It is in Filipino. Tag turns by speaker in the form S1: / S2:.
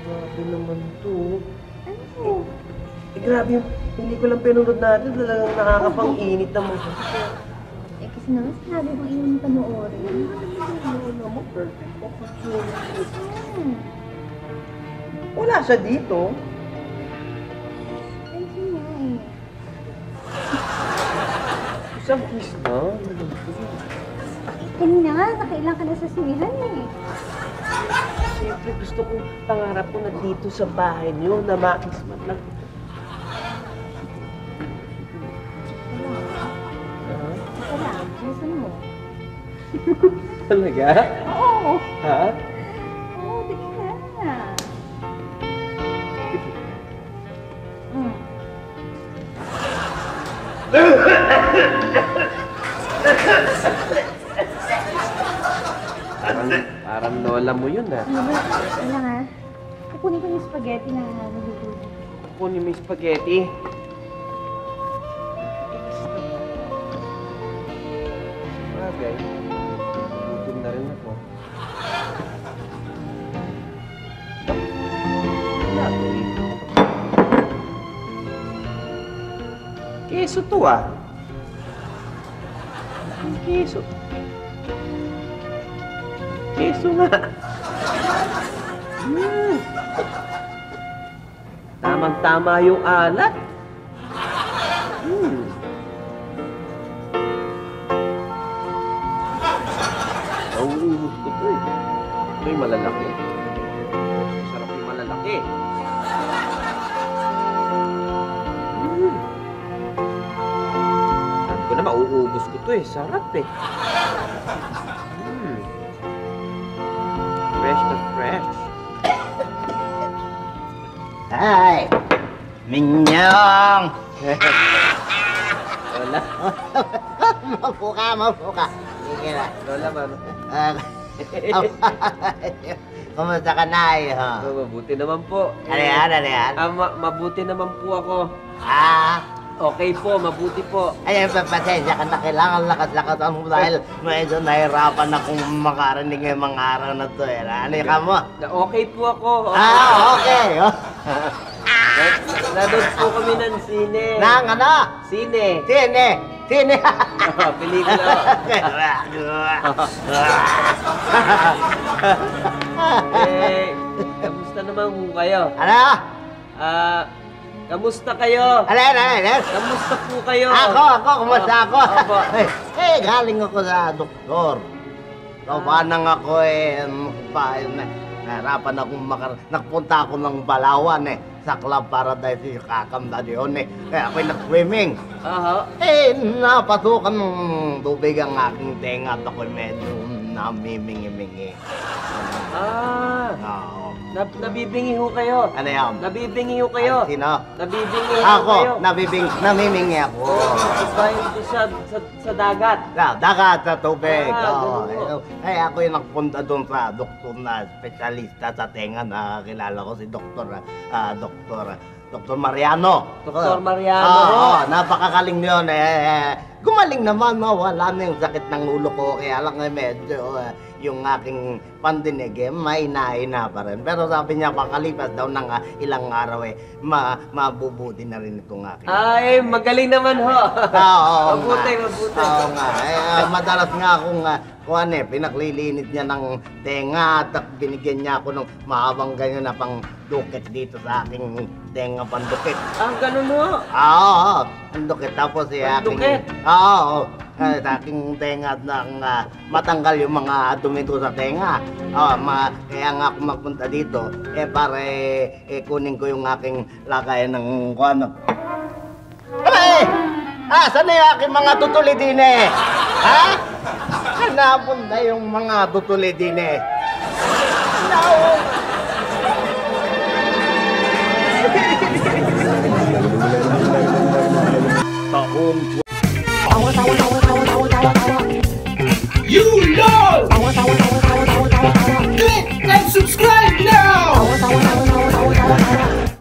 S1: Grabe naman to.
S2: Ano?
S1: Grabe yung pelikulang pinunod natin. Talagang nakakapang-init naman.
S2: Eh, kasi naman sinabi mo yung panoorin.
S1: Ano, perfect opportunity.
S2: Hmm.
S1: Wala siya dito.
S2: Ayun nga eh.
S1: Isang kiss na.
S2: Kanina nga, nakailang ka na sa sinihan eh.
S1: Siyempre, gusto kong pangarap ko na dito sa bahay niyo na makis man lang.
S2: Wala. Gusto mo?
S1: Talaga?
S2: Oo.
S1: Ha?
S2: Oo, tingnan na. Hmm.
S1: Parang lola mo yun, ha?
S2: Ano ba? Wala nga. Kukunin ko yung spaghetti na naluluto.
S1: Kunin mo yung spaghetti. Bagay. Gutom na rin ako. Wala ko dito. Keso to, ah. Keso. Keso nga. Tamang-tama yung alat. Nauubos ko to eh. Ito yung malalaki. Masarap yung malalaki. Sabi ko na mauubos ko to eh. Sarap eh. Fresh na fresh.
S3: Hi! Minyong!
S1: Lola?
S3: Maupo ka. Sige na.
S1: Lola, mano?
S3: Kumusta ka na
S1: Mabuti naman po.
S3: Ano yan?
S1: Mabuti naman po ako. Okay po, mabuti po.
S3: Ayan, pasensya ka na. Kailangan lakas-lakas mo dahil medyo nahirapan akong makarinig ngayong mga araw na to. Ano ka mo?
S1: Okay po ako.
S3: Okay.
S1: Nanood po kami ng sine.
S3: Nang ano?
S1: Sine.
S3: Sine.
S1: Pelikula. Kamusta naman po kayo?
S3: Ano?
S1: Kamusta kayo?
S3: Ano?
S1: Kamusta po kayo?
S3: Ako, kumusta ako?
S1: Opo.
S3: Galing ako sa doktor. Paanang ako nahirapan akong nagpunta ako ng Balawan sa Club Paradise yung kakamdad yun Kaya ako'y nag-swimming. Napasukan ng tubig ang aking tenga at ako'y medyo namimingi-mingi.
S1: Nabibingi ho kayo.
S3: Ano yan?
S1: Nabibingi ho kayo.
S3: Sino?
S1: Nabibingi ho
S3: Ako,
S1: kayo.
S3: namimingi ako.
S1: Dahil sa dagat.
S3: Dagat sa tubig.
S1: Ganun.
S3: Kaya ako yung nagpunta doon sa doktor na espesyalista sa tenga na kilala ko si Dr. Mariano.
S1: Dr. Mariano.
S3: Napakagaling yun Gumaling naman, wala na yung sakit ng ulo ko. Kaya lang medyo yung aking pandinig mahina-hina pa rin. Pero sabi niya, pakalipas daw ng ilang araw mabubuti na rin itong aking.
S1: Ay, magaling naman ho. Mabuti.
S3: Oo nga. Madalas nga akong pinaglilinit niya ng tenga at binigyan niya ako ng mahabang ganyan na pang dukit dito sa aking tenga pandukit.
S1: Ganun ho?
S3: Oo, pandukit. Tapos
S1: Pandukit?
S3: Oo, sa aking tenga nang matanggal yung mga dumi ko sa tenga. Kaya nga ako magpunta dito, para kunin ko yung aking lagayan ng kuano. Saan na yung aking mga tutuli din Hanapon na yung mga tutuli din